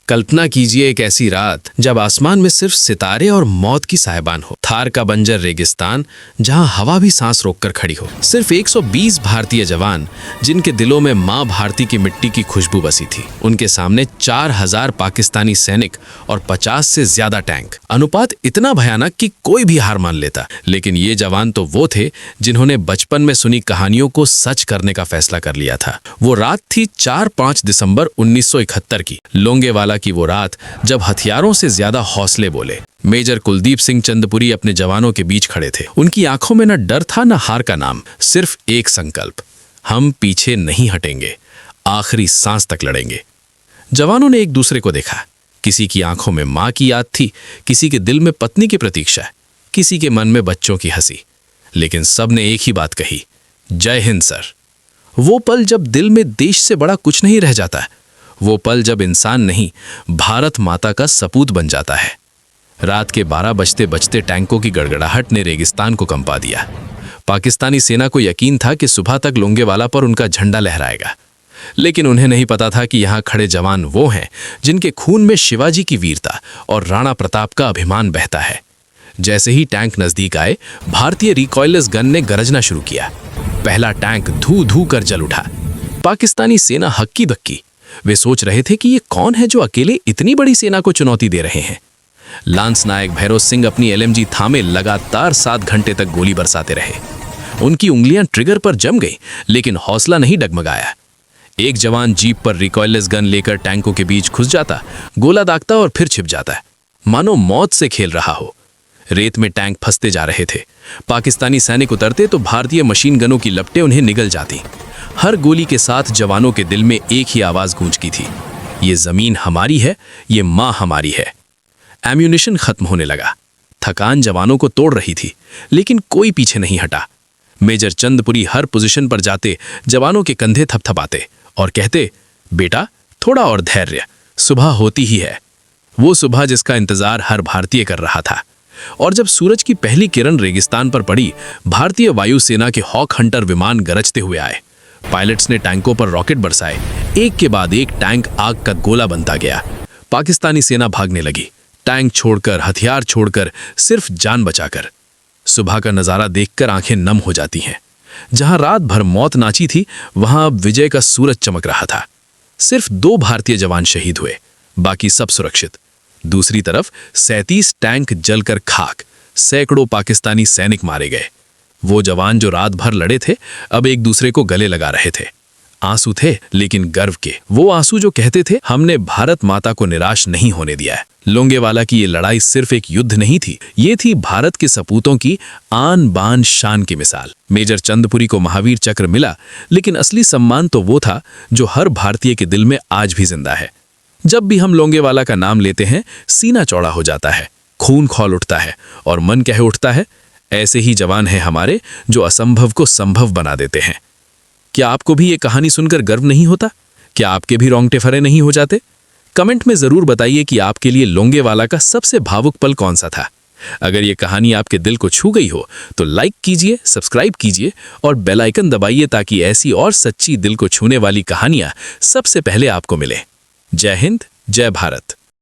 कल्पना कीजिए एक ऐसी रात जब आसमान में सिर्फ सितारे और मौत की साहिबान हो। थार का बंजर रेगिस्तान जहां हवा भी सांस रोककर खड़ी हो। सिर्फ 120 भारतीय जवान जिनके दिलों में मां भारती की मिट्टी की खुशबू बसी थी। उनके सामने 4000 पाकिस्तानी सैनिक और 50 से ज्यादा टैंक। अनुपात इतना भयानक कि कोई भी हार मान लेता। लेकिन ये जवान तो वो थे जिन्होंने बचपन में सुनी कहानियों को सच करने का फैसला कर लिया था। वो रात थी 4-5 दिसंबर 1971 की। लोंगेवाला की वो रात जब हथियारों से ज्यादा हौसले बोले। मेजर कुलदीप सिंह चंदपुरी अपने जवानों के बीच खड़े थे। उनकी आंखों में न डर था न हार का नाम, सिर्फ एक संकल्प, हम पीछे नहीं हटेंगे, आखिरी सांस तक लड़ेंगे। जवानों ने एक दूसरे को देखा। किसी की आंखों में मां की याद थी, किसी के दिल में पत्नी की प्रतीक्षा, किसी के मन में बच्चों की हंसी। लेकिन सब ने एक ही बात कही, जय हिंद सर। वो पल जब दिल में देश से बड़ा कुछ नहीं रह जाता, वो पल जब इंसान नहीं भारत माता का सपूत बन जाता है। रात के 12 बजते बजते टैंकों की गड़गड़ाहट ने रेगिस्तान को कंपा दिया। पाकिस्तानी सेना को यकीन था कि सुबह तक लोंगेवाला पर उनका झंडा लहराएगा। लेकिन उन्हें नहीं पता था कि यहाँ खड़े जवान वो हैं जिनके खून में शिवाजी की वीरता और राणा प्रताप का अभिमान बहता है। जैसे ही टैंक नजदीक आए, भारतीय रिकॉयललेस गन ने गरजना शुरू किया। पहला टैंक धू धू कर जल उठा। पाकिस्तानी सेना हक्की बक्की। वे सोच रहे थे कि ये कौन है जो अकेले इतनी बड़ी सेना को चुनौती दे रहे हैं। लांस नायक भैरों सिंह अपनी LMG थामे लगातार 7 घंटे तक गोली बरसाते रहे। उनकी उंगलियां ट्रिगर पर जम गई, लेकिन हौसला नहीं डगमगाया। एक जवान जीप पर रिकॉयललेस गन लेकर टैंकों के बीच घुस जाता, गोला दागता और फिर छिप जाता, मानो मौत से खेल रहा हो। रेत में टैंक फंसते जा रहे थे। पाकिस्तानी सैनिक उतरते तो भारतीय मशीन गनों की लपटें उन्हें निगल जाती। हर गोली के साथ जवानों के दिल में एक ही आवाज गूंजती थी, ये जमीन हमारी है, ये मां हमारी है। एम्यूनिशन खत्म होने लगा। थकान जवानों को तोड़ रही थी, लेकिन कोई पीछे नहीं हटा। मेजर चंदपुरी हर पोजीशन पर जाते जवानों के कंधे थपथपाते और कहते, बेटा थोड़ा और धैर्य, सुबह होती ही है। वो सुबह जिसका इंतजार हर भारतीय कर रहा था। और जब सूरज की पहली किरण रेगिस्तान पर पड़ी, भारतीय वायुसेना के हॉक हंटर विमान गरजते हुए आए। पायलट्स ने टैंकों पर रॉकेट बरसाए। एक के बाद एक टैंक आग का गोला बनता गया। पाकिस्तानी सेना भागने लगी, टैंक छोड़कर, हथियार छोड़कर, सिर्फ जान बचाकर। सुबह का नजारा देखकर आंखें नम हो जाती हैं। जहां रात भर मौत नाची थी, वहां अब विजय का सूरज चमक रहा था। सिर्फ 2 भारतीय जवान शहीद हुए, बाकी सब सुरक्षित। दूसरी तरफ 37 टैंक जलकर खाक, सैकड़ों पाकिस्तानी सैनिक मारे गए। वो जवान जो रात भर लड़े थे, अब एक दूसरे को गले लगा रहे थे। आंसू थे, लेकिन गर्व के। वो आंसू जो कहते थे, हमने भारत माता को निराश नहीं होने दिया है। लोंगेवाला की ये लड़ाई सिर्फ एक युद्ध नहीं थी, ये थी भारत के सपूतों की आन बान शान की मिसाल। मेजर चंदपुरी को महावीर चक्र मिला, लेकिन असली सम्मान तो वो था जो हर भारतीय के दिल में आज भी जिंदा है। जब भी हम लोंगेवाला का नाम लेते हैं, सीना चौड़ा हो जाता है, खून खौल उठता है और मन कह उठता है, ऐसे ही जवान हैं हमारे जो असंभव को संभव बना देते हैं। क्या आपको भी ये कहानी सुनकर गर्व नहीं होता? क्या आपके भी रोंगटे खड़े नहीं हो जाते? कमेंट में जरूर बताइए कि आपके लिए लोंगेवाला का सबसे भावुक पल कौन सा था। अगर ये कहानी आपके दिल को छू गई हो तो लाइक कीजिए, सब्सक्राइब कीजिए और बेल आइकन दबाइए ताकि ऐसी और सच्ची दिल को छूने वाली कहानियां सबसे पहले आपको मिले। जय हिंद, जय भारत।